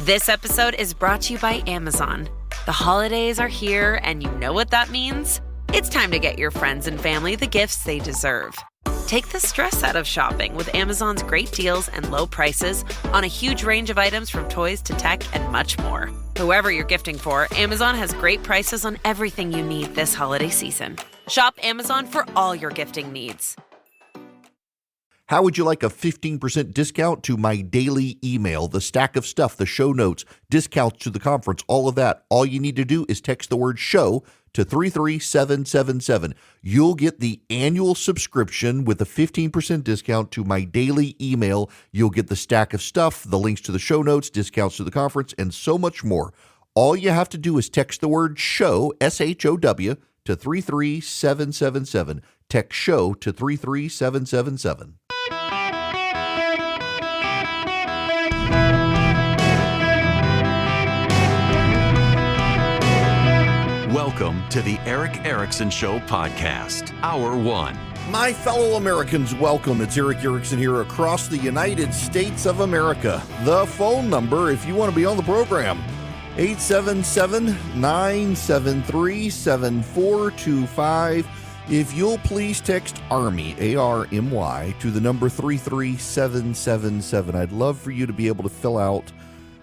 This episode is brought to you by Amazon. The holidays are here, and you know what that means? It's time to get your friends and family the gifts they deserve. Take the stress out of shopping with Amazon's great deals and low prices on a huge range of items from toys to tech and much more. Whoever you're gifting for, Amazon has great prices on everything you need this holiday season. Shop Amazon for all your gifting needs. How would you like a 15% discount to my daily email, the stack of stuff, the show notes, discounts to the conference, all of that? All you need to do is text the word show to 33777. You'll get the annual subscription with a 15% discount to my daily email. You'll get the stack of stuff, the links to the show notes, discounts to the conference, and so much more. All you have to do is text the word show, SHOW, to 33777. Text show to 33777. Welcome to the Eric Erickson Show podcast, Hour 1. My fellow Americans, welcome. It's Eric Erickson here across the United States of America. The phone number, if you want to be on the program, 877-973-7425. If you'll please text ARMY, A-R-M-Y, to the number 33777. I'd love for you to be able to fill out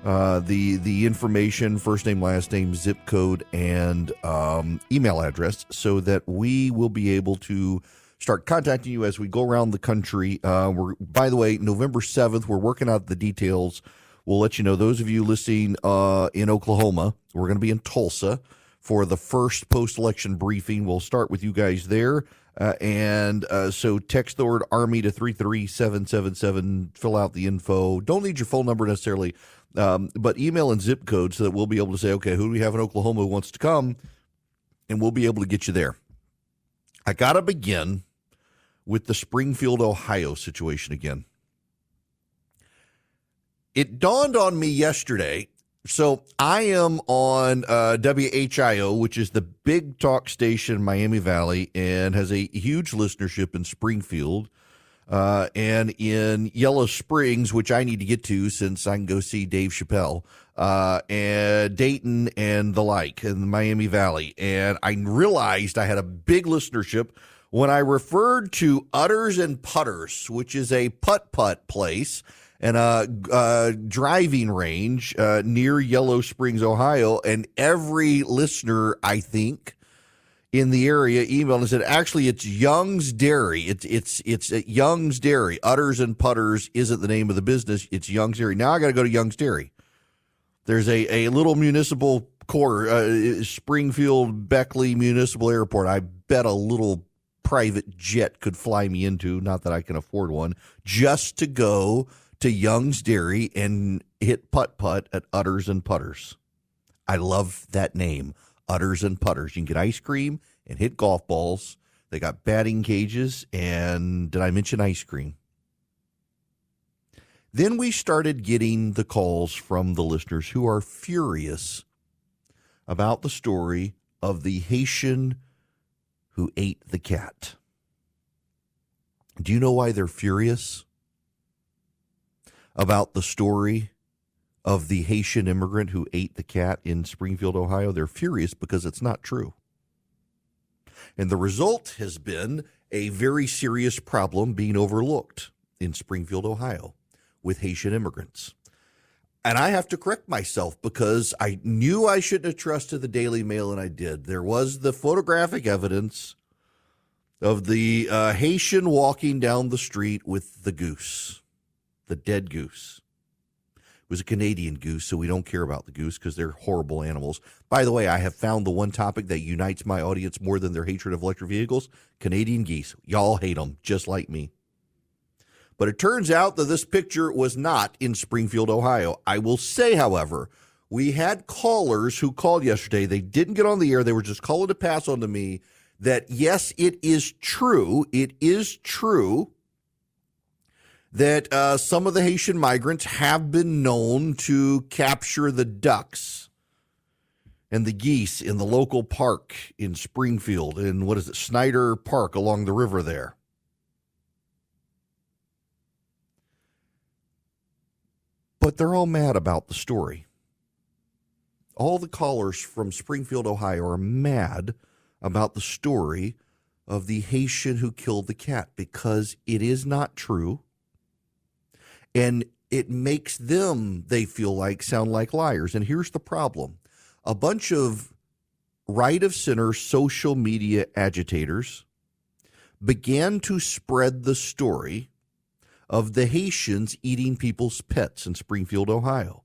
the information, first name, last name, zip code, and email address so that we will be able to start contacting you as we go around the country. By the way, November 7th, we're working out the details. We'll let you know. Those of you listening in Oklahoma, we're going to be in Tulsa for the first post-election briefing. We'll start with you guys there. So text the word ARMY to 33777, fill out the info. Don't need your phone number necessarily, but email and zip code so that we'll be able to say, okay, who do we have in Oklahoma who wants to come? And we'll be able to get you there. I got to begin with the Springfield, Ohio situation again. It dawned on me yesterday. So I am on WHIO, which is the big talk station in Miami Valley and has a huge listenership in Springfield and in Yellow Springs, which I need to get to since I can go see Dave Chappelle, and Dayton and the like in the Miami Valley. And I realized I had a big listenership when I referred to Utters and Putters, which is a putt-putt place and a driving range near Yellow Springs, Ohio. And every listener, I think, in the area emailed and said, actually, it's Young's Dairy. It's at Young's Dairy. Utters and Putters isn't the name of the business. It's Young's Dairy. Now I got to go to Young's Dairy. There's a little municipal core, Springfield Beckley Municipal Airport. I bet a little private jet could fly me into, not that I can afford one, just to go to Young's Dairy and hit putt-putt at Utters and Putters. I love that name, Utters and Putters. You can get ice cream and hit golf balls. They got batting cages, and did I mention ice cream? Then we started getting the calls from the listeners who are furious about the story of the Haitian who ate the cat. Do you know why they're furious about the story of the Haitian immigrant who ate the cat in Springfield, Ohio? They're furious because it's not true. And the result has been a very serious problem being overlooked in Springfield, Ohio with Haitian immigrants. And I have to correct myself because I knew I shouldn't have trusted the Daily Mail, and I did. There was the photographic evidence of the Haitian walking down the street with the goose. The dead goose. It was a Canadian goose, so we don't care about the goose because they're horrible animals. By the way, I have found the one topic that unites my audience more than their hatred of electric vehicles: Canadian geese. Y'all hate them, just like me. But it turns out that this picture was not in Springfield, Ohio. I will say, however, we had callers who called yesterday. They didn't get on the air. They were just calling to pass on to me that, yes, it is true. It is true that some of the Haitian migrants have been known to capture the ducks and the geese in the local park in Springfield, in, Snyder Park along the river there. But they're all mad about the story. all the callers from Springfield, Ohio are mad about the story of the Haitian who killed the cat because it is not true. And it makes them, they feel like, sound like liars. And here's the problem. A bunch of right-of-center social media agitators began to spread the story of the Haitians eating people's pets in Springfield, Ohio.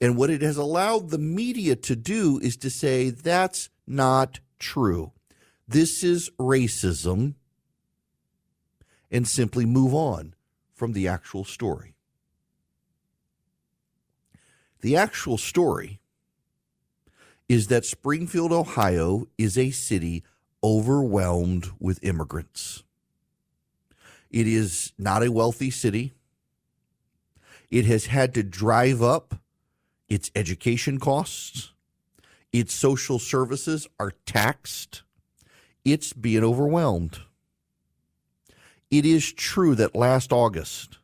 And what it has allowed the media to do is to say, that's not true. This is racism, and simply move on from the actual story. The actual story is that Springfield, Ohio is a city overwhelmed with immigrants. It is not a wealthy city. It has had to drive up its education costs. Its social services are taxed. It's being overwhelmed. It is true that last August,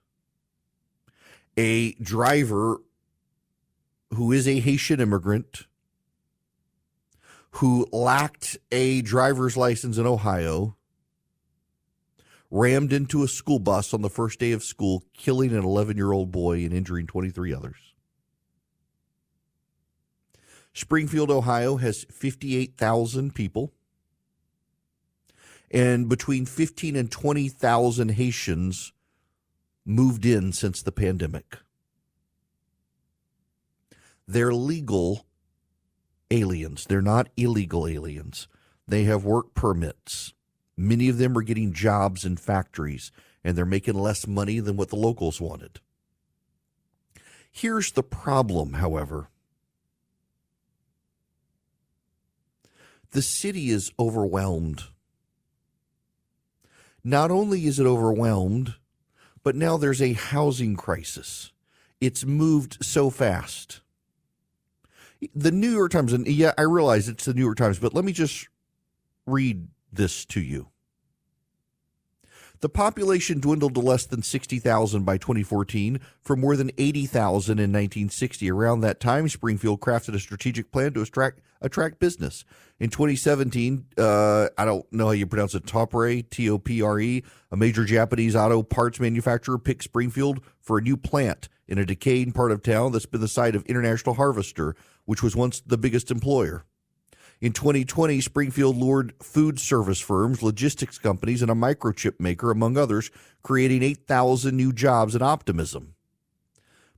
a driver who is a Haitian immigrant who lacked a driver's license in Ohio rammed into a school bus on the first day of school, killing an 11-year-old boy and injuring 23 others. Springfield, Ohio has 58,000 people, and between 15 and 20,000 Haitians moved in since the pandemic. They're legal aliens. They're not illegal aliens. They have work permits. Many of them are getting jobs in factories, and they're making less money than what the locals wanted. Here's the problem, however. The city is overwhelmed. Not only is it overwhelmed, but now there's a housing crisis. It's moved so fast. The New York Times, and yeah, I realize it's the New York Times, but let me just read this to you. The population dwindled to less than 60,000 by 2014 from more than 80,000 in 1960. Around that time, Springfield crafted a strategic plan to attract business. In 2017, I don't know how you pronounce it, Topre, Topre, a major Japanese auto parts manufacturer, picked Springfield for a new plant in a decaying part of town that's been the site of International Harvester, which was once the biggest employer. In 2020, Springfield lured food service firms, logistics companies, and a microchip maker, among others, creating 8,000 new jobs and optimism.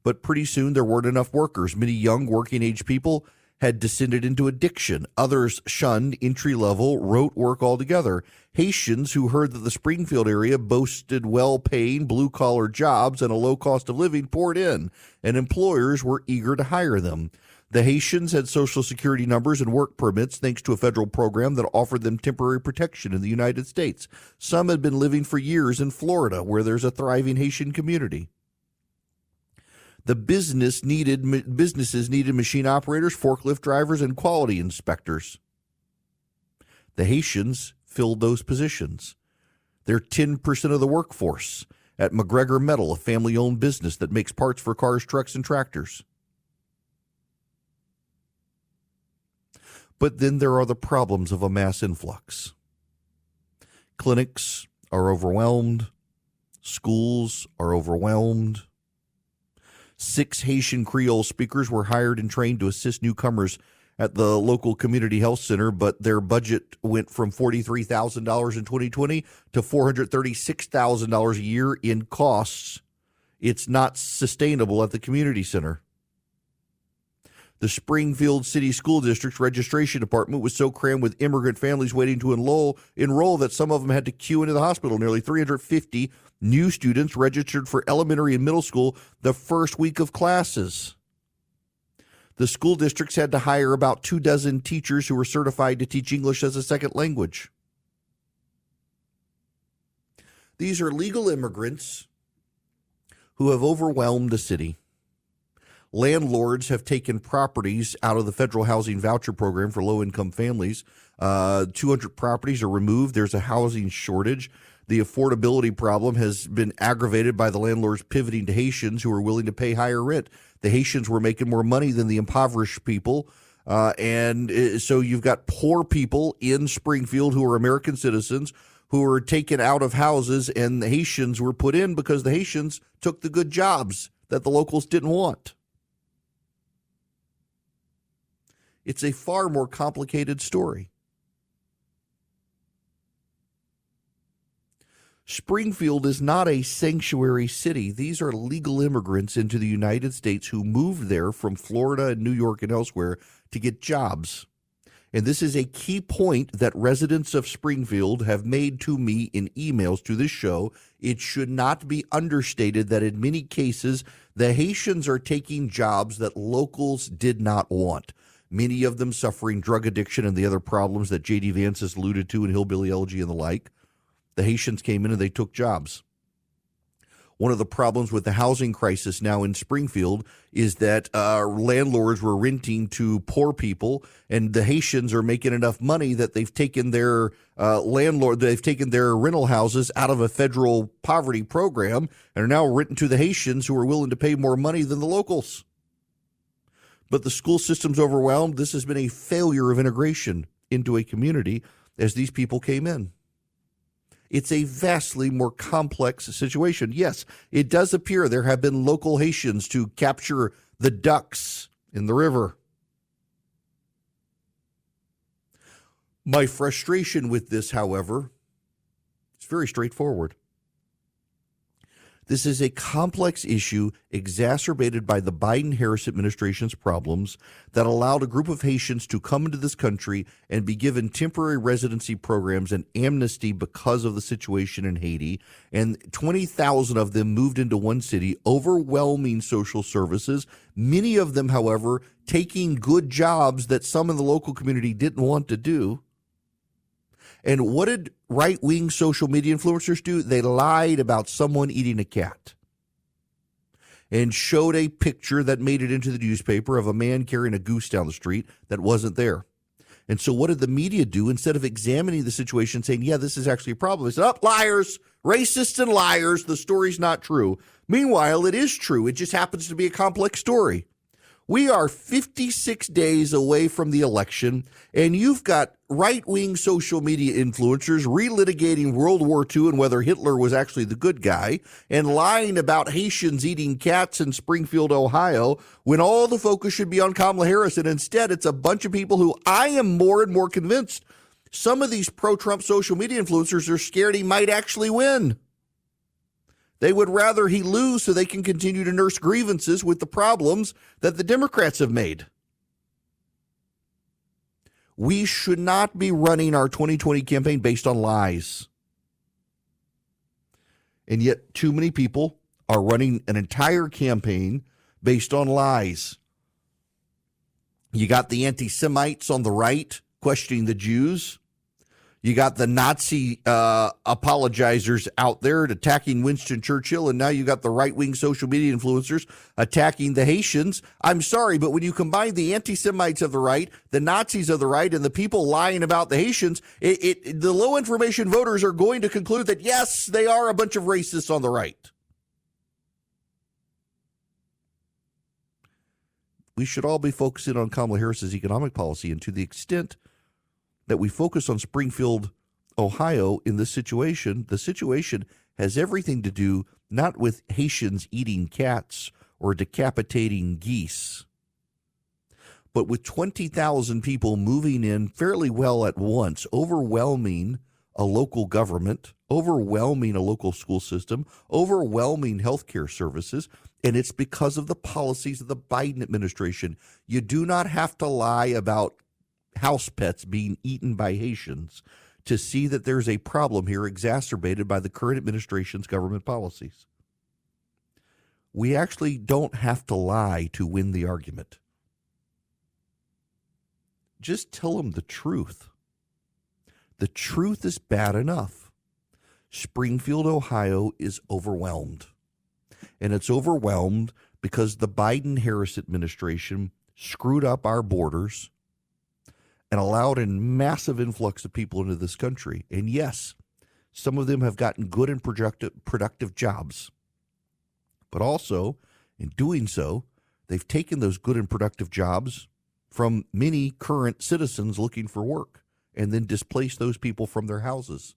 But pretty soon there weren't enough workers. Many young working-age people had descended into addiction. Others shunned entry-level rote work altogether. Haitians who heard that the Springfield area boasted well-paying blue-collar jobs and a low cost of living poured in, and employers were eager to hire them. The Haitians had Social Security numbers and work permits thanks to a federal program that offered them temporary protection in the United States. Some had been living for years in Florida, where there's a thriving Haitian community. The businesses needed machine operators, forklift drivers, and quality inspectors. The Haitians filled those positions. They're 10% of the workforce at McGregor Metal, a family-owned business that makes parts for cars, trucks, and tractors. But then there are the problems of a mass influx. Clinics are overwhelmed. Schools are overwhelmed. 6 Haitian Creole speakers were hired and trained to assist newcomers at the local community health center, but their budget went from $43,000 in 2020 to $436,000 a year in costs. It's not sustainable at the community center. The Springfield City School District's registration department was so crammed with immigrant families waiting to enroll that some of them had to queue into the hospital. Nearly 350 new students registered for elementary and middle school the first week of classes. The school districts had to hire about 24 teachers who were certified to teach English as a second language. These are legal immigrants who have overwhelmed the city. Landlords have taken properties out of the federal housing voucher program for low-income families. 200 properties are removed. There's a housing shortage. The affordability problem has been aggravated by the landlords pivoting to Haitians who are willing to pay higher rent. The Haitians were making more money than the impoverished people So you've got poor people in Springfield who are American citizens who were taken out of houses, and the Haitians were put in because the Haitians took the good jobs that the locals didn't want. It's a far more complicated story. Springfield is not a sanctuary city. These are legal immigrants into the United States who moved there from Florida and New York and elsewhere to get jobs. And this is a key point that residents of Springfield have made to me in emails to this show. It should not be understated that in many cases, the Haitians are taking jobs that locals did not want. Many of them suffering drug addiction and the other problems that J.D. Vance has alluded to in Hillbilly Elegy and the like. The Haitians came in and they took jobs. One of the problems with the housing crisis now in Springfield is that landlords were renting to poor people, and the Haitians are making enough money that they've taken their rental houses out of a federal poverty program and are now renting to the Haitians who are willing to pay more money than the locals. But the school system's overwhelmed. This has been a failure of integration into a community as these people came in. It's a vastly more complex situation. Yes, it does appear there have been local Haitians to capture the ducks in the river. My frustration with this, however, is very straightforward. This is a complex issue exacerbated by the Biden-Harris administration's problems that allowed a group of Haitians to come into this country and be given temporary residency programs and amnesty because of the situation in Haiti. And 20,000 of them moved into one city, overwhelming social services, many of them, however, taking good jobs that some in the local community didn't want to do. And what did right-wing social media influencers do? They lied about someone eating a cat and showed a picture that made it into the newspaper of a man carrying a goose down the street that wasn't there. And so what did the media do? Instead of examining the situation, saying, yeah, this is actually a problem, they said, oh, liars, racists and liars, the story's not true. Meanwhile, it is true. It just happens to be a complex story. We are 56 days away from the election, and you've got right-wing social media influencers relitigating World War II and whether Hitler was actually the good guy, and lying about Haitians eating cats in Springfield, Ohio, when all the focus should be on Kamala Harris, and instead it's a bunch of people who I am more and more convinced some of these pro-Trump social media influencers are scared he might actually win. They would rather he lose so they can continue to nurse grievances with the problems that the Democrats have made. We should not be running our 2020 campaign based on lies. And yet too many people are running an entire campaign based on lies. You got the anti-Semites on the right questioning the Jews. You got the Nazi apologizers out there attacking Winston Churchill, and now you got the right-wing social media influencers attacking the Haitians. I'm sorry, but when you combine the anti-Semites of the right, the Nazis of the right, and the people lying about the Haitians, the low-information voters are going to conclude that, yes, they are a bunch of racists on the right. We should all be focusing on Kamala Harris's economic policy, and to the extent that we focus on Springfield, Ohio in this situation, the situation has everything to do not with Haitians eating cats or decapitating geese, but with 20,000 people moving in fairly well at once, overwhelming a local government, overwhelming a local school system, overwhelming healthcare services, and it's because of the policies of the Biden administration. You do not have to lie about house pets being eaten by Haitians to see that there's a problem here exacerbated by the current administration's government policies. We actually don't have to lie to win the argument. Just tell them the truth. The truth is bad enough. Springfield, Ohio is overwhelmed. And it's overwhelmed because the Biden-Harris administration screwed up our borders and allowed a massive influx of people into this country. And yes, some of them have gotten good and productive jobs. But also, in doing so, they've taken those good and productive jobs from many current citizens looking for work and then displace those people from their houses.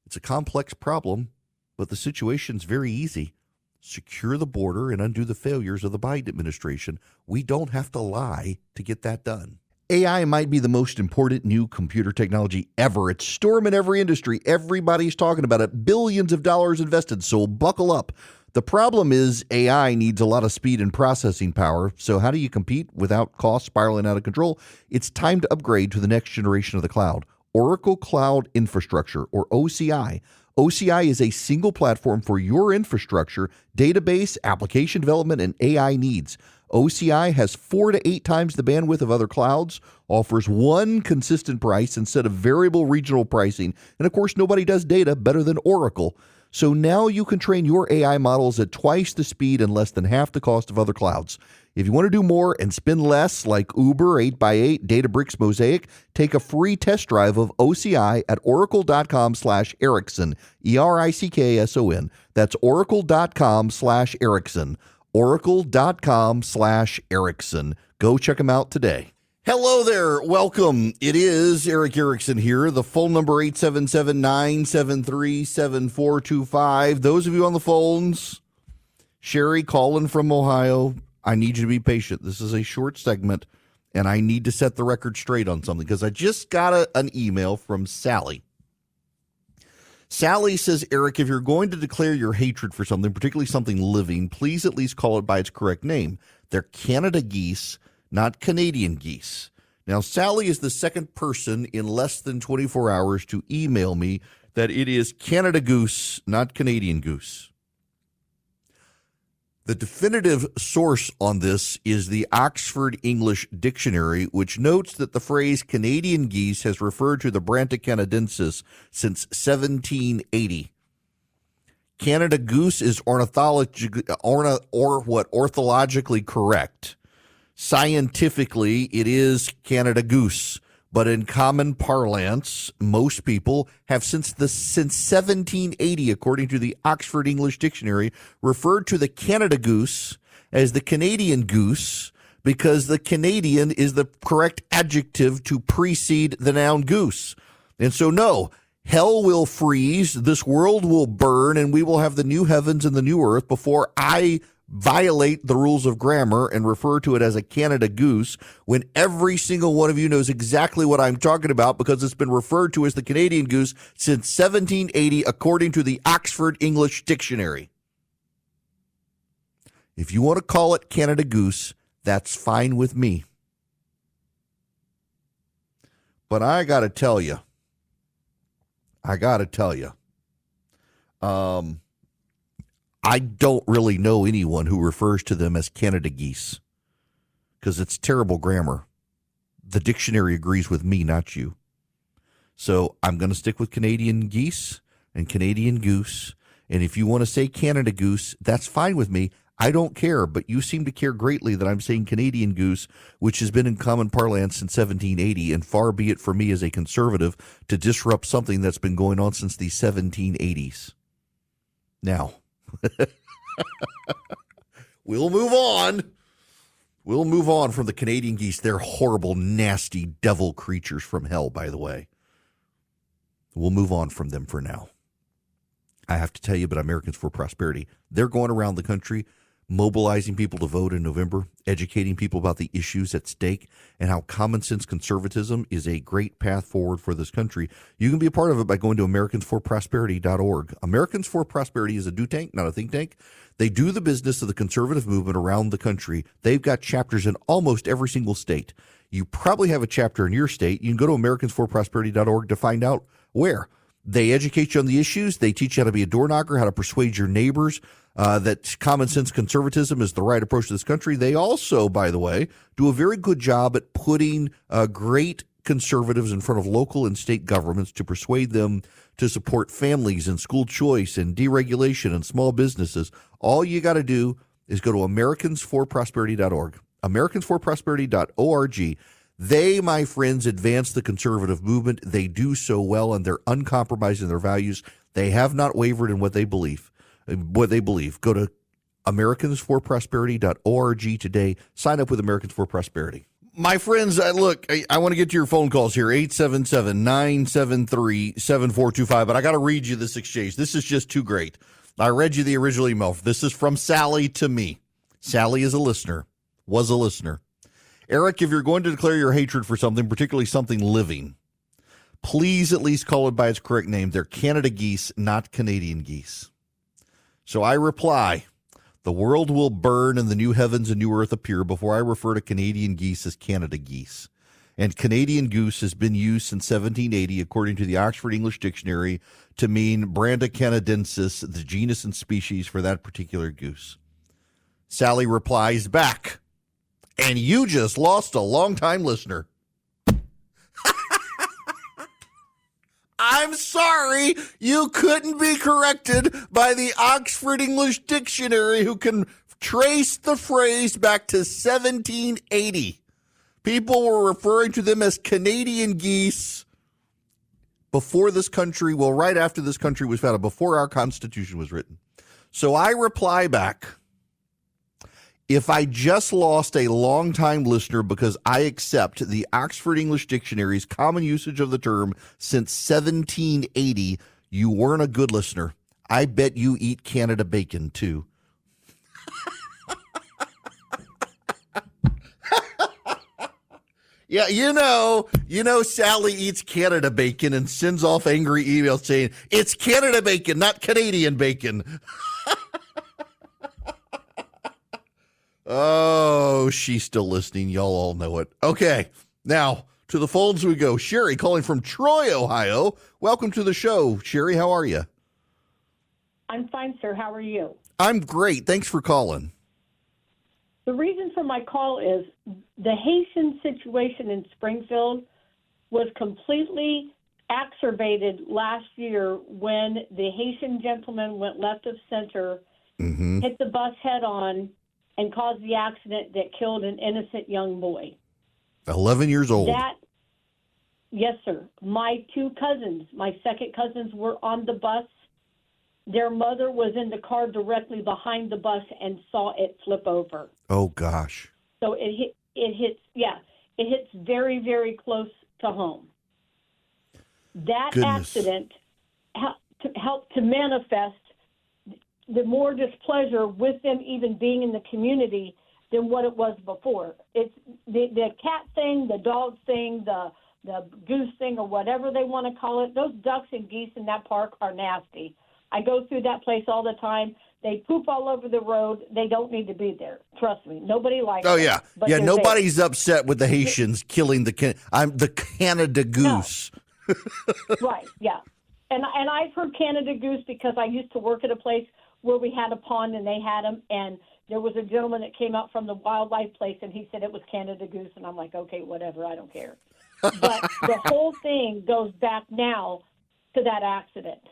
It's a complex problem, but the situation's very easy. Secure the border and undo the failures of the Biden administration. We don't have to lie to get that done. AI might be the most important new computer technology ever. It's storming every industry. Everybody's talking about it. Billions of dollars invested, so buckle up. The problem is AI needs a lot of speed and processing power. So how do you compete without costs spiraling out of control? It's time to upgrade to the next generation of the cloud. Oracle Cloud Infrastructure, or OCI. OCI is a single platform for your infrastructure, database, application development, and AI needs. OCI has 4 to 8 times the bandwidth of other clouds, offers one consistent price instead of variable regional pricing, and of course, nobody does data better than Oracle. So now you can train your AI models at twice the speed and less than half the cost of other clouds. If you want to do more and spend less, like Uber, 8x8, Databricks, Mosaic, take a free test drive of OCI at oracle.com/Erickson, ERICKSON. That's oracle.com/Erickson, oracle.com/Erickson. Go check them out today. Hello there. Welcome. It is Eric Erickson here. The phone number 877-973-7425. Those of you on the phones, Sherry calling from Ohio, I need you to be patient. This is a short segment, and I need to set the record straight on something because I just got an email from Sally. Sally says, Eric, if you're going to declare your hatred for something, particularly something living, please at least call it by its correct name. They're Canada geese, not Canadian geese. Now, Sally is the second person in less than 24 hours to email me that it is Canada goose, not Canadian goose. The definitive source on this is the Oxford English Dictionary, which notes that the phrase Canadian geese has referred to the Branta canadensis since 1780. Canada goose is ornithologically correct. Scientifically, it is Canada goose, but in common parlance, most people have since 1780, according to the Oxford English Dictionary, referred to the Canada goose as the Canadian goose because the Canadian is the correct adjective to precede the noun goose. And so, no, hell will freeze, this world will burn, and we will have the new heavens and the new earth before I violate the rules of grammar and refer to it as a Canada goose when every single one of you knows exactly what I'm talking about because it's been referred to as the Canadian goose since 1780 according to the Oxford English Dictionary. If you want to call it Canada goose, that's fine with me. But I got to tell you, I don't really know anyone who refers to them as Canada geese because it's terrible grammar. The dictionary agrees with me, not you. So I'm going to stick with Canadian geese and Canadian goose. And if you want to say Canada goose, that's fine with me. I don't care, but you seem to care greatly that I'm saying Canadian goose, which has been in common parlance since 1780, and far be it for me as a conservative to disrupt something that's been going on since the 1780s. Now, we'll move on. We'll move on from the Canadian geese. They're horrible, nasty devil creatures from hell, by the way. We'll move on from them for now. I have to tell you about Americans for Prosperity. They're going around the country mobilizing people to vote in November, educating people about the issues at stake, and how common sense conservatism is a great path forward for this country. You can be a part of it by going to AmericansForProsperity.org. Americans for Prosperity is a do tank, not a think tank. They do the business of the conservative movement around the country. They've got chapters in almost every single state. You probably have a chapter in your state. You can go to AmericansForProsperity.org to find out where. They educate you on the issues. They teach you how to be a door knocker, how to persuade your neighbors that common sense conservatism is the right approach to this country. They also, by the way, do a very good job at putting great conservatives in front of local and state governments to persuade them to support families and school choice and deregulation and small businesses. All you got to do is go to AmericansForProsperity.org, AmericansForProsperity.org. They, my friends, advance the conservative movement. They do so well, and they're uncompromised in their values. They have not wavered in what they believe. Go to AmericansForProsperity.org today. Sign up with Americans for Prosperity. My friends, look, I want to get to your phone calls here, 877-973-7425, but I got to read you this exchange. This is just too great. I read you the original email. This is from Sally to me. Sally is a listener, was a listener. Eric, if you're going to declare your hatred for something, particularly something living, please at least call it by its correct name. They're Canada geese, not Canadian geese. So I reply, the world will burn and the new heavens and new earth appear before I refer to Canadian geese as Canada geese. And Canadian goose has been used since 1780, according to the Oxford English Dictionary, to mean Branda canadensis, the genus and species for that particular goose. Sally replies back, and you just lost a longtime listener. I'm sorry, you couldn't be corrected by the Oxford English Dictionary, who can trace the phrase back to 1780. People were referring to them as Canadian geese before this country, well, right after this country was founded, before our Constitution was written. So I reply back, if I just lost a longtime listener because I accept the Oxford English Dictionary's common usage of the term since 1780, you weren't a good listener. I bet you eat Canada bacon, too. Yeah, you know, Sally eats Canada bacon and sends off angry emails saying, it's Canada bacon, not Canadian bacon. Oh, she's still listening. Y'all all know it. Okay, now to the phones we go. Sherry calling from Troy, Ohio. Welcome to the show. Sherry, how are you? I'm fine, sir. How are you? I'm great. Thanks for calling. The reason for my call is the Haitian situation in Springfield was completely exacerbated last year when the Haitian gentleman went left of center, hit the bus head on, and caused the accident that killed an innocent young boy. 11 years old. Yes, sir. My two cousins, my second cousins, were on the bus. Their mother was in the car directly behind the bus and saw it flip over. Oh, gosh. So it hits very, very close to home. That accident helped to manifest the more displeasure with them even being in the community than what it was before. It's the cat thing, the dog thing, the goose thing, or whatever they want to call it. Those ducks and geese in that park are nasty. I go through that place all the time. They poop all over the road. They don't need to be there. Trust me. Nobody likes them. Oh, yeah. Yeah, nobody's upset with the Haitians killing the Canada goose. No. Right, yeah. And I've heard Canada goose because I used to work at a place where we had a pond and they had them, and there was a gentleman that came out from the wildlife place, and he said it was Canada goose, and I'm like, okay, whatever, I don't care. But the whole thing goes back now to that accident.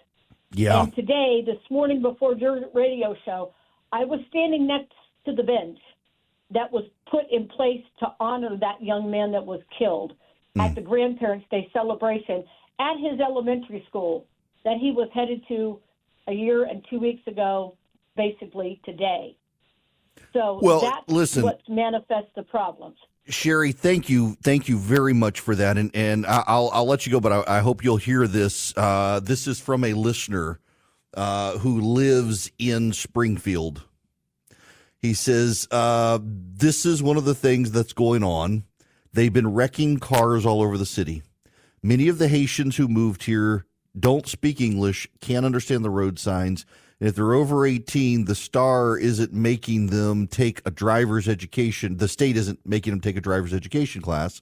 Yeah. And today, this morning before your radio show, I was standing next to the bench that was put in place to honor that young man that was killed at the Grandparents' Day celebration at his elementary school that he was headed to a year and 2 weeks ago, basically today. So that's what manifests the problems. Sherry, thank you very much for that, and I'll let you go, but I hope you'll hear this. This is from a listener who lives in Springfield. He says, this is one of the things that's going on. They've been wrecking cars all over the city. Many of the Haitians who moved here don't speak English, can't understand the road signs. And if they're over 18, the star isn't making them take a driver's education. The state isn't making them take a driver's education class.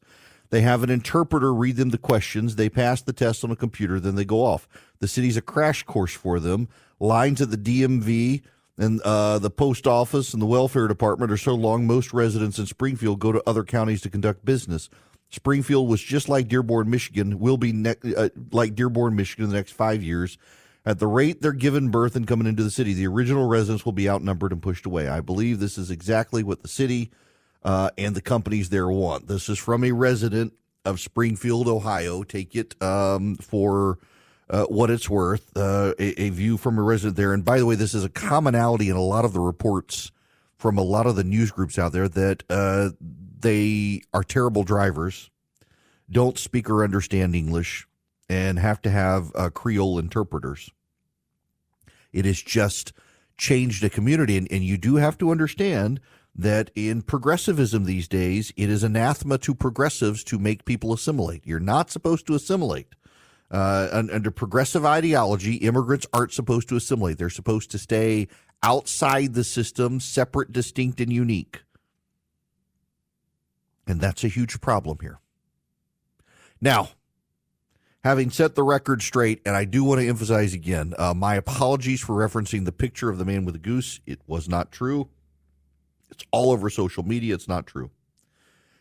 They have an interpreter read them the questions. They pass the test on a computer, then they go off. The city's a crash course for them. Lines at the DMV and the post office and the welfare department are so long, most residents in Springfield go to other counties to conduct business. Springfield was just like Dearborn, Michigan, will be like Dearborn, Michigan in the next 5 years. At the rate they're giving birth and coming into the city, the original residents will be outnumbered and pushed away. I believe this is exactly what the city and the companies there want. This is from a resident of Springfield, Ohio. Take it for what it's worth, a view from a resident there. And by the way, this is a commonality in a lot of the reports from a lot of the news groups out there that they are terrible drivers, don't speak or understand English, and have to have Creole interpreters. It has just changed a community, and you do have to understand that in progressivism these days, it is anathema to progressives to make people assimilate. You're not supposed to assimilate. Under progressive ideology, immigrants aren't supposed to assimilate. They're supposed to stay outside the system, separate, distinct, and unique. And that's a huge problem here. Now, having set the record straight, and I do want to emphasize again, my apologies for referencing the picture of the man with the goose. It was not true. It's all over social media. It's not true.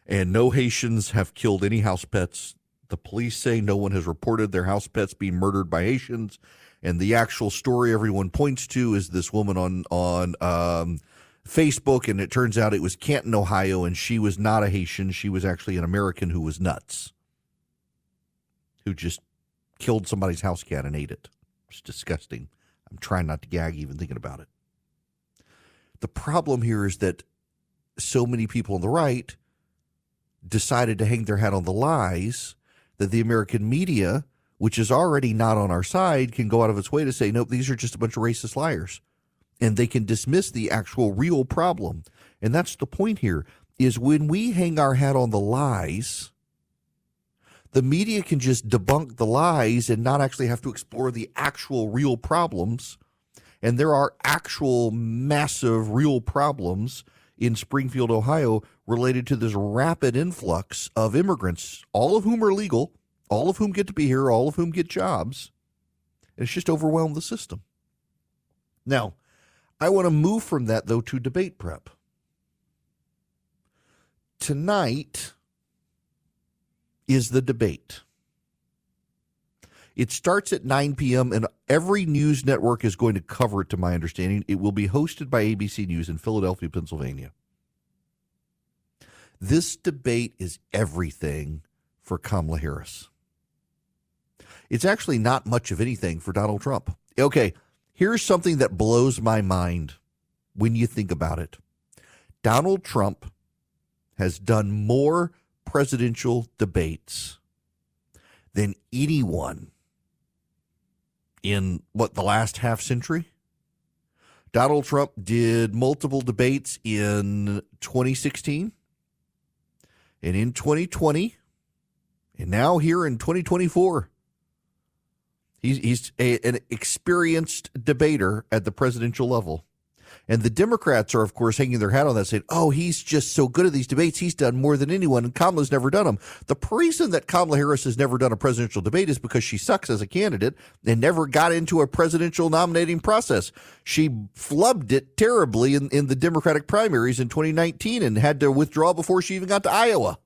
And no Haitians have killed any house pets. The police say no one has reported their house pets being murdered by Haitians. And the actual story everyone points to is this woman on Facebook, and it turns out it was Canton, Ohio, and she was not a Haitian. She was actually an American who was nuts, who just killed somebody's house cat and ate it. It's disgusting. I'm trying not to gag even thinking about it. The problem here is that so many people on the right decided to hang their hat on the lies that the American media, which is already not on our side, can go out of its way to say, nope, these are just a bunch of racist liars. And they can dismiss the actual real problem. And that's the point here, is when we hang our hat on the lies, the media can just debunk the lies and not actually have to explore the actual real problems. And there are actual massive real problems in Springfield, Ohio, related to this rapid influx of immigrants, all of whom are legal, all of whom get to be here, all of whom get jobs. And it's just overwhelmed the system. Now, I want to move from that, though, to debate prep. Tonight is the debate. It starts at 9 p.m., and every news network is going to cover it, to my understanding. It will be hosted by ABC News in Philadelphia, Pennsylvania. This debate is everything for Kamala Harris. It's actually not much of anything for Donald Trump. Okay, here's something that blows my mind when you think about it. Donald Trump has done more presidential debates than anyone in, the last half century? Donald Trump did multiple debates in 2016 and in 2020 and now here in 2024. He's an experienced debater at the presidential level. And the Democrats are, of course, hanging their hat on that, saying, oh, he's just so good at these debates. He's done more than anyone, and Kamala's never done them. The reason that Kamala Harris has never done a presidential debate is because she sucks as a candidate and never got into a presidential nominating process. She flubbed it terribly in the Democratic primaries in 2019 and had to withdraw before she even got to Iowa.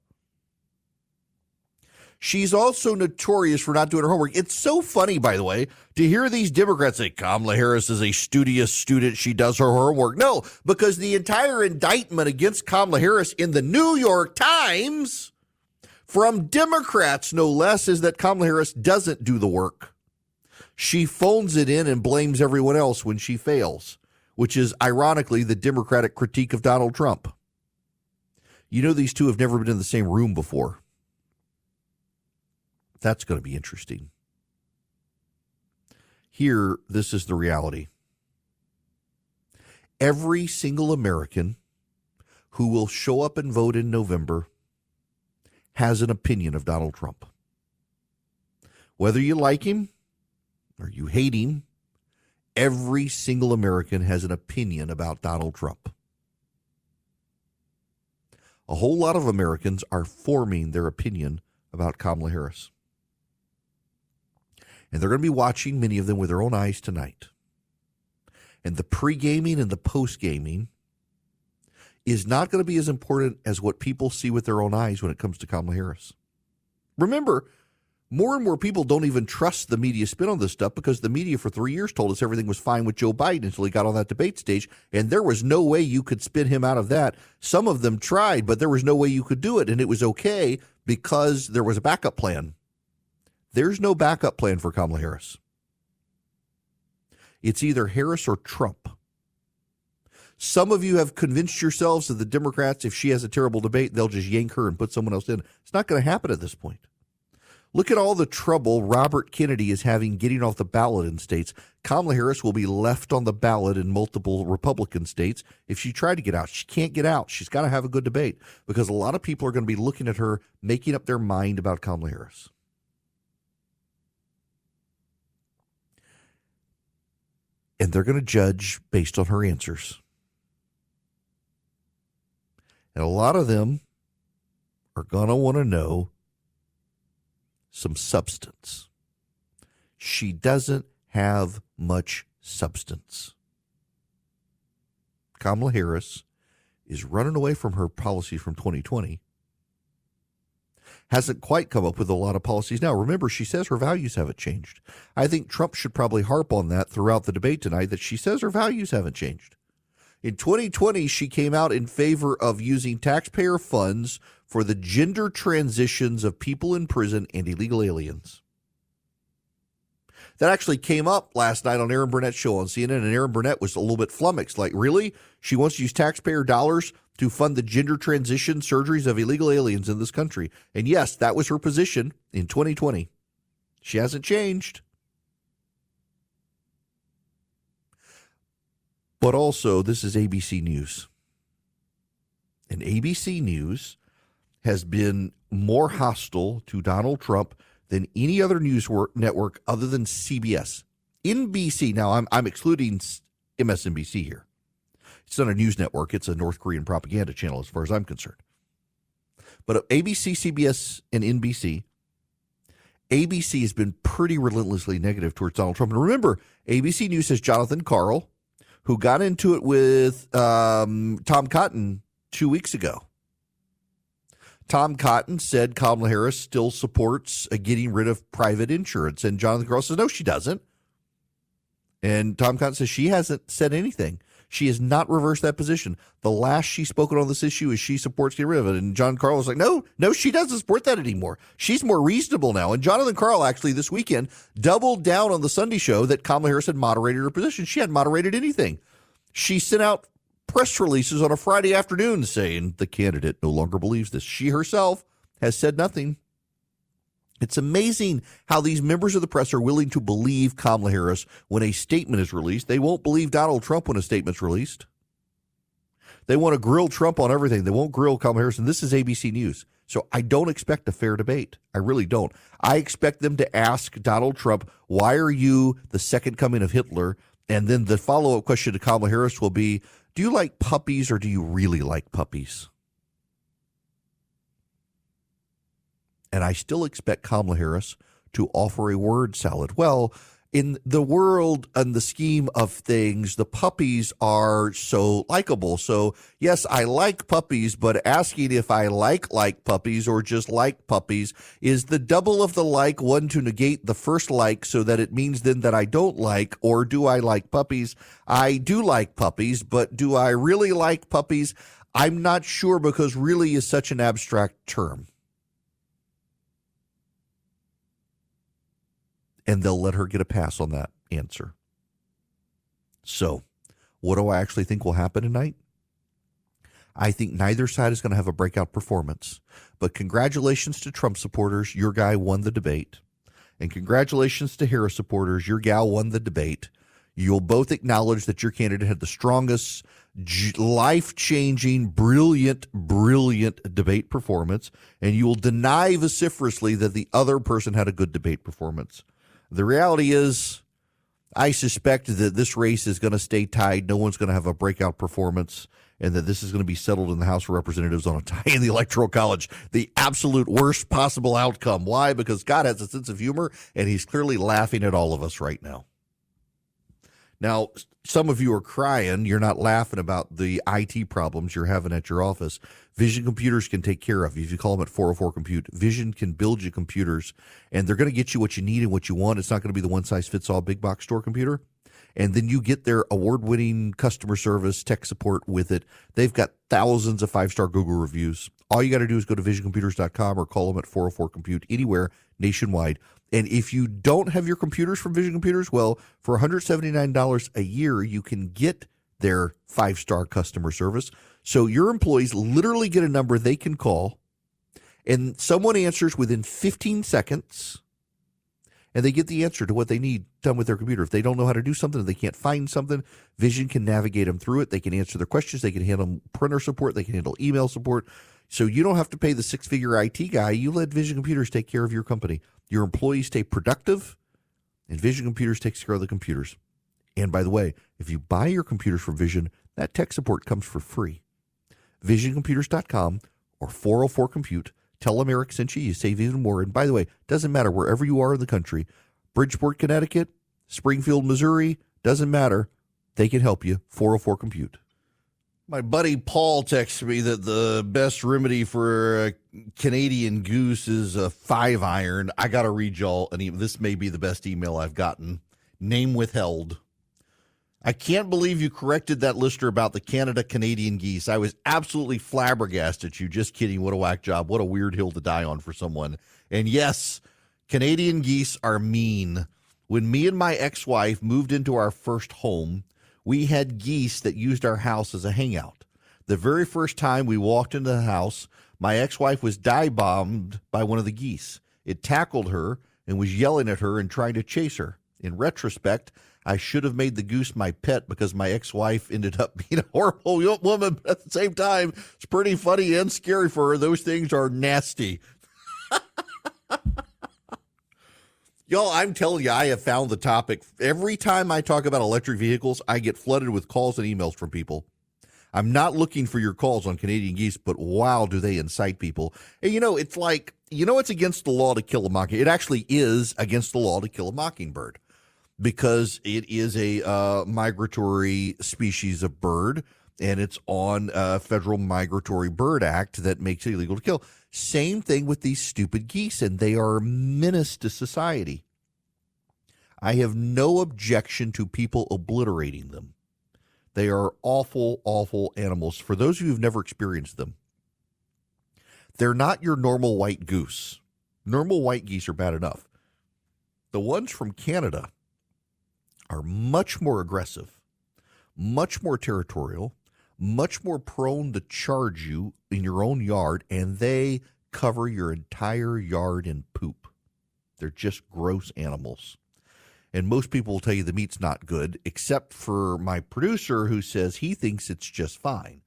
She's also notorious for not doing her homework. It's so funny, by the way, to hear these Democrats say Kamala Harris is a studious student. She does her homework. No, because the entire indictment against Kamala Harris in the New York Times, from Democrats no less, is that Kamala Harris doesn't do the work. She phones it in and blames everyone else when she fails, which is ironically the Democratic critique of Donald Trump. You know, these two have never been in the same room before. That's going to be interesting. Here, this is the reality. Every single American who will show up and vote in November has an opinion of Donald Trump. Whether you like him or you hate him, every single American has an opinion about Donald Trump. A whole lot of Americans are forming their opinion about Kamala Harris. And they're going to be watching, many of them, with their own eyes tonight. And the pre-gaming and the post-gaming is not going to be as important as what people see with their own eyes when it comes to Kamala Harris. Remember, more and more people don't even trust the media spin on this stuff because the media for 3 years told us everything was fine with Joe Biden until he got on that debate stage, and there was no way you could spin him out of that. Some of them tried, but there was no way you could do it, and it was okay because there was a backup plan. There's no backup plan for Kamala Harris. It's either Harris or Trump. Some of you have convinced yourselves that the Democrats, if she has a terrible debate, they'll just yank her and put someone else in. It's not going to happen at this point. Look at all the trouble Robert Kennedy is having getting off the ballot in states. Kamala Harris will be left on the ballot in multiple Republican states if she tried to get out. She can't get out. She's got to have a good debate because a lot of people are going to be looking at her, making up their mind about Kamala Harris. And they're going to judge based on her answers. And a lot of them are going to want to know some substance. She doesn't have much substance. Kamala Harris is running away from her policy from 2020. Hasn't quite come up with a lot of policies now. Remember, she says her values haven't changed. I think Trump should probably harp on that throughout the debate tonight, that she says her values haven't changed. In 2020, she came out in favor of using taxpayer funds for the gender transitions of people in prison and illegal aliens. That actually came up last night on Aaron Burnett's show on CNN, and Aaron Burnett was a little bit flummoxed. Like, really? She wants to use taxpayer dollars to fund the gender transition surgeries of illegal aliens in this country. And yes, that was her position in 2020. She hasn't changed. But also, this is ABC News. And ABC News has been more hostile to Donald Trump than any other news network other than CBS. NBC, now I'm excluding MSNBC here. It's not a news network. It's a North Korean propaganda channel as far as I'm concerned. But ABC, CBS, and NBC, ABC has been pretty relentlessly negative towards Donald Trump. And remember, ABC News has Jonathan Karl, who got into it with Tom Cotton 2 weeks ago. Tom Cotton said Kamala Harris still supports getting rid of private insurance. And Jonathan Karl says, no, she doesn't. And Tom Cotton says she hasn't said anything. She has not reversed that position. The last she's spoken on this issue is she supports getting rid of it. And John Karl was like, no, she doesn't support that anymore. She's more reasonable now. And Jonathan Karl actually this weekend doubled down on the Sunday show that Kamala Harris had moderated her position. She hadn't moderated anything. She sent out press releases on a Friday afternoon saying the candidate no longer believes this. She herself has said nothing. It's amazing how these members of the press are willing to believe Kamala Harris when a statement is released. They won't believe Donald Trump when a statement's released. They want to grill Trump on everything. They won't grill Kamala Harris. And this is ABC News. So I don't expect a fair debate. I really don't. I expect them to ask Donald Trump, why are you the second coming of Hitler? And then the follow-up question to Kamala Harris will be, do you like puppies or do you really like puppies? And I still expect Kamala Harris to offer a word salad. Well, in the world and the scheme of things, the puppies are so likable. So, yes, I like puppies, but asking if I like puppies or just like puppies is the double of the like, one to negate the first like so that it means then that I don't like, or do I like puppies? I do like puppies, but do I really like puppies? I'm not sure because really is such an abstract term. And they'll let her get a pass on that answer. So, what do I actually think will happen tonight? I think neither side is going to have a breakout performance. But congratulations to Trump supporters. Your guy won the debate. And congratulations to Harris supporters. Your gal won the debate. You'll both acknowledge that your candidate had the strongest, life-changing, brilliant debate performance. And you will deny vociferously that the other person had a good debate performance. The reality is, I suspect that this race is going to stay tied. No one's going to have a breakout performance, and that this is going to be settled in the House of Representatives on a tie in the Electoral College. The absolute worst possible outcome. Why? Because God has a sense of humor, and he's clearly laughing at all of us right now. Now, some of you are crying. You're not laughing about the IT problems you're having at your office. Vision Computers can take care of you. If you call them at 404 Compute, Vision can build you computers, and they're going to get you what you need and what you want. It's not going to be the one-size-fits-all big box store computer. And then you get their award-winning customer service, tech support with it. They've got thousands of five-star Google reviews. All you got to do is go to visioncomputers.com or call them at 404 Compute anywhere nationwide. And if you don't have your computers from Vision Computers, well, for $179 a year, you can get their 5-star customer service. So your employees literally get a number they can call, and someone answers within 15 seconds, and they get the answer to what they need done with their computer. If they don't know how to do something, if they can't find something, Vision can navigate them through it. They can answer their questions. They can handle printer support. They can handle email support. So you don't have to pay the 6-figure IT guy. You let Vision Computers take care of your company. Your employees stay productive, and Vision Computers takes care of the computers. And by the way, if you buy your computers from Vision, that tech support comes for free. VisionComputers.com or 404-COMPUTE. Tell them Eric sent you. You save even more. And by the way, doesn't matter wherever you are in the country. Bridgeport, Connecticut, Springfield, Missouri, doesn't matter. They can help you. 404-COMPUTE. My buddy Paul texts me that the best remedy for a Canadian goose is a 5-iron. I got to read y'all, and this may be the best email I've gotten. Name withheld. I can't believe you corrected that listener about the Canadian geese. I was absolutely flabbergasted at you. Just kidding. What a whack job. What a weird hill to die on for someone. And yes, Canadian geese are mean. When me and my ex-wife moved into our first home, we had geese that used our house as a hangout. The very first time we walked into the house, my ex-wife was dive-bombed by one of the geese. It tackled her and was yelling at her and trying to chase her. In retrospect, I should have made the goose my pet because my ex-wife ended up being a horrible woman. But at the same time, it's pretty funny and scary for her. Those things are nasty. Y'all, I'm telling you, I have found the topic. Every time I talk about electric vehicles, I get flooded with calls and emails from people. I'm not looking for your calls on Canadian geese, but wow, do they incite people. And it's like, it's against the law to kill a mockingbird. It actually is against the law to kill a mockingbird because it is a migratory species of bird, and it's on a Federal Migratory Bird Act that makes it illegal to kill. Same thing with these stupid geese, and they are a menace to society. I have no objection to people obliterating them. They are awful, awful animals. For those of you who've never experienced them, they're not your normal white goose. Normal white geese are bad enough. The ones from Canada are much more aggressive, much more territorial, much more prone to charge you in your own yard, and they cover your entire yard in poop. They're just gross animals. And most people will tell you the meat's not good, except for my producer who says he thinks it's just fine.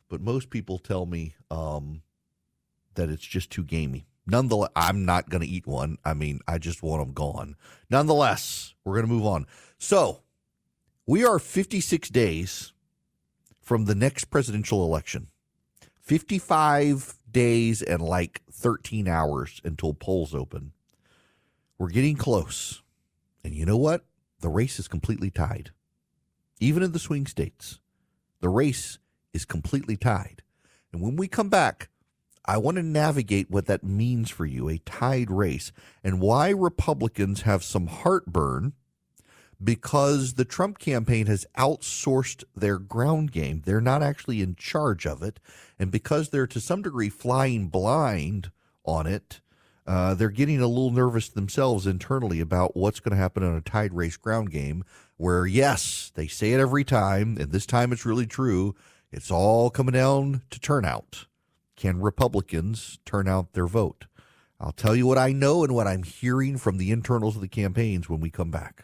But most people tell me that it's just too gamey. Nonetheless, I'm not going to eat one. I just want them gone. Nonetheless, we're going to move on. So we are 56 days from the next presidential election. 55 days and 13 hours until polls open. We're getting close. And you know what? The race is completely tied. Even in the swing states, the race is completely tied. And when we come back, I want to navigate what that means for you, a tied race, and why Republicans have some heartburn because the Trump campaign has outsourced their ground game. They're not actually in charge of it. And because they're to some degree flying blind on it, they're getting a little nervous themselves internally about what's going to happen in a tied race ground game where, yes, they say it every time, and this time it's really true. It's all coming down to turnout. Can Republicans turn out their vote? I'll tell you what I know and what I'm hearing from the internals of the campaigns when we come back.